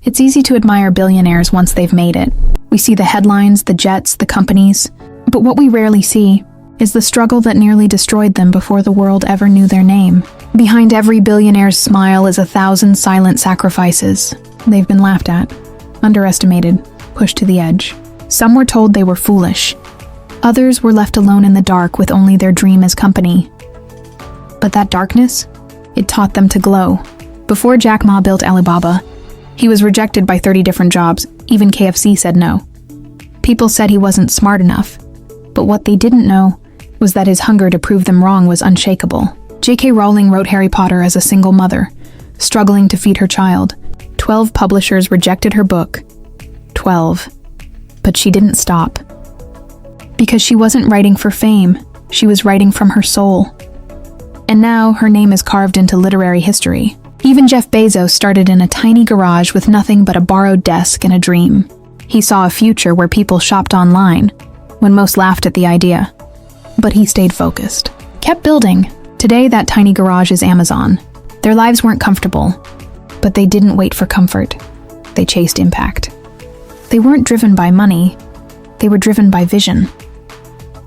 It's easy to admire billionaires once they've made it. We see the headlines, the jets, the companies, but what we rarely see is the struggle that nearly destroyed them before the world ever knew their name. Behind every billionaire's smile is 1,000 silent sacrifices. They've been laughed at, underestimated, pushed to the edge. Some were told they were foolish. Others were left alone in the dark with only their dream as company. But that darkness, it taught them to glow. Before Jack Ma built Alibaba, he was rejected by 30 different jobs. Even KFC said no. People said he wasn't smart enough, but what they didn't know was that his hunger to prove them wrong was unshakable. J.K. Rowling wrote Harry Potter as a single mother, struggling to feed her child. 12 publishers rejected her book. 12. But she didn't stop. Because she wasn't writing for fame, she was writing from her soul. And now her name is carved into literary history. Even Jeff Bezos started in a tiny garage with nothing but a borrowed desk and a dream. He saw a future where people shopped online, when most laughed at the idea. But he stayed focused, kept building. Today, that tiny garage is Amazon. Their lives weren't comfortable, but they didn't wait for comfort. They chased impact. They weren't driven by money, they were driven by vision.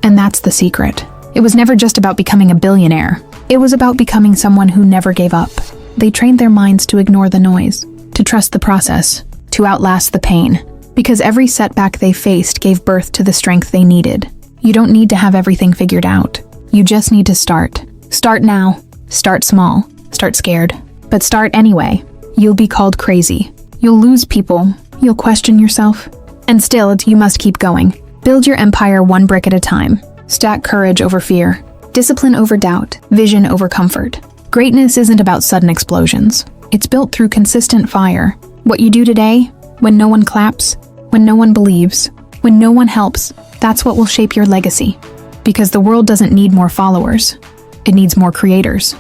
And that's the secret. It was never just about becoming a billionaire. It was about becoming someone who never gave up. They trained their minds to ignore the noise, to trust the process, to outlast the pain. Because every setback they faced gave birth to the strength they needed. You don't need to have everything figured out. You just need to start. Start now. Start small. Start scared. But start anyway. You'll be called crazy. You'll lose people. You'll question yourself. And still, you must keep going. Build your empire one brick at a time. Stack courage over fear. Discipline over doubt. Vision over comfort. Greatness isn't about sudden explosions. It's built through consistent fire. What you do today, when no one claps, when no one believes, when no one helps, that's what will shape your legacy. Because the world doesn't need more followers. It needs more creators,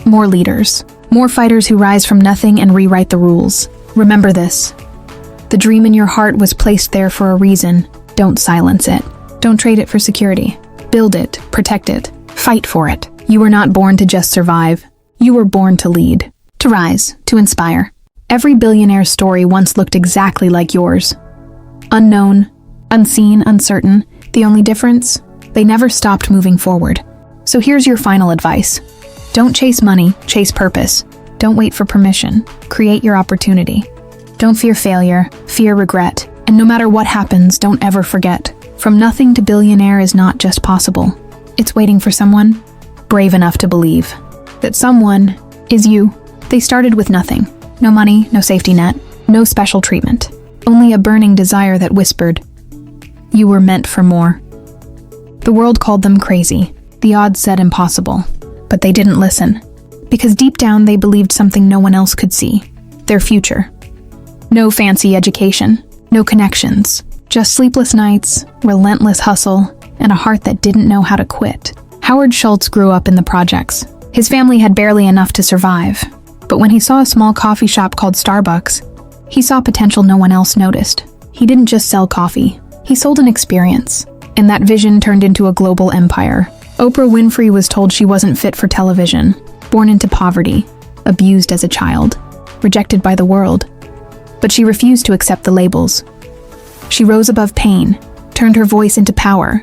more leaders, more fighters who rise from nothing and rewrite the rules. Remember this. The dream in your heart was placed there for a reason. Don't silence it. Don't trade it for security. Build it, protect it, fight for it. You were not born to just survive. You were born to lead, to rise, to inspire. Every billionaire's story once looked exactly like yours. Unknown, unseen, uncertain. The only difference? They never stopped moving forward. So here's your final advice. Don't chase money, chase purpose. Don't wait for permission. Create your opportunity. Don't fear failure, fear regret. And no matter what happens, don't ever forget. From nothing to billionaire is not just possible. It's waiting for someone brave enough to believe. That someone is you. They started with nothing. No money, no safety net, no special treatment. Only a burning desire that whispered, you were meant for more. The world called them crazy. The odds said impossible. But they didn't listen. Because deep down they believed something no one else could see. Their future. No fancy education. No connections. Just sleepless nights, relentless hustle, and a heart that didn't know how to quit. Howard Schultz grew up in the projects. His family had barely enough to survive. But when he saw a small coffee shop called Starbucks, he saw potential no one else noticed. He didn't just sell coffee. He sold an experience. And that vision turned into a global empire. Oprah Winfrey was told she wasn't fit for television. Born into poverty. Abused as a child. Rejected by the world. But she refused to accept the labels. She rose above pain, turned her voice into power,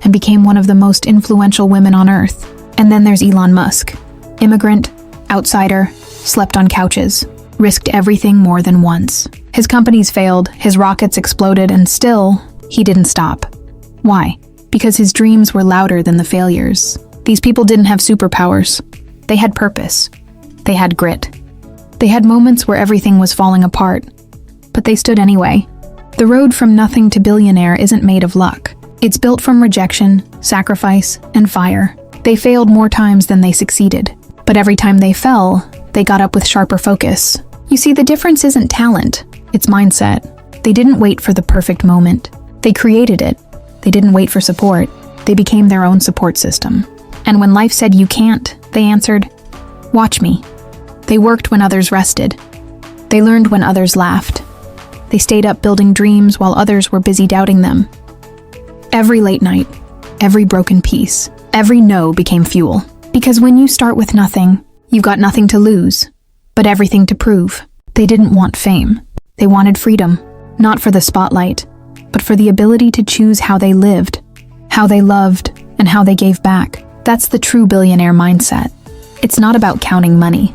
and became one of the most influential women on earth. And then there's Elon Musk. Immigrant, outsider, slept on couches, risked everything more than once. His companies failed, his rockets exploded, and still, he didn't stop. Why? Because his dreams were louder than the failures. These people didn't have superpowers. They had purpose. They had grit. They had moments where everything was falling apart. But they stood anyway. The road from nothing to billionaire isn't made of luck. It's built from rejection, sacrifice, and fire. They failed more times than they succeeded. But every time they fell, they got up with sharper focus. You see, the difference isn't talent, it's mindset. They didn't wait for the perfect moment. They created it. They didn't wait for support. They became their own support system. And when life said you can't, they answered, watch me. They worked when others rested. They learned when others laughed. They stayed up building dreams while others were busy doubting them. Every late night, every broken piece, every no became fuel. Because when you start with nothing, you've got nothing to lose, but everything to prove. They didn't want fame. They wanted freedom, not for the spotlight, but for the ability to choose how they lived, how they loved, and how they gave back. That's the true billionaire mindset. It's not about counting money.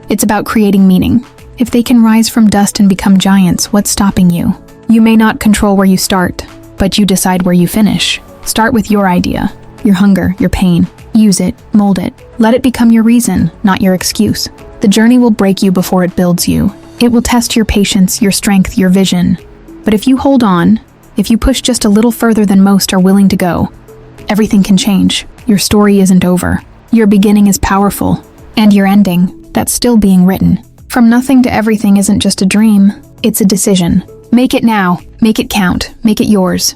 It's about creating meaning. If they can rise from dust and become giants, what's stopping you? You may not control where you start, but you decide where you finish. Start with your idea, your hunger, your pain. Use it, mold it. Let it become your reason, not your excuse. The journey will break you before it builds you. It will test your patience, your strength, your vision. But if you hold on, if you push just a little further than most are willing to go, everything can change. Your story isn't over. Your beginning is powerful. And your ending, that's still being written. From nothing to everything isn't just a dream, it's a decision. Make it now. Make it count. Make it yours.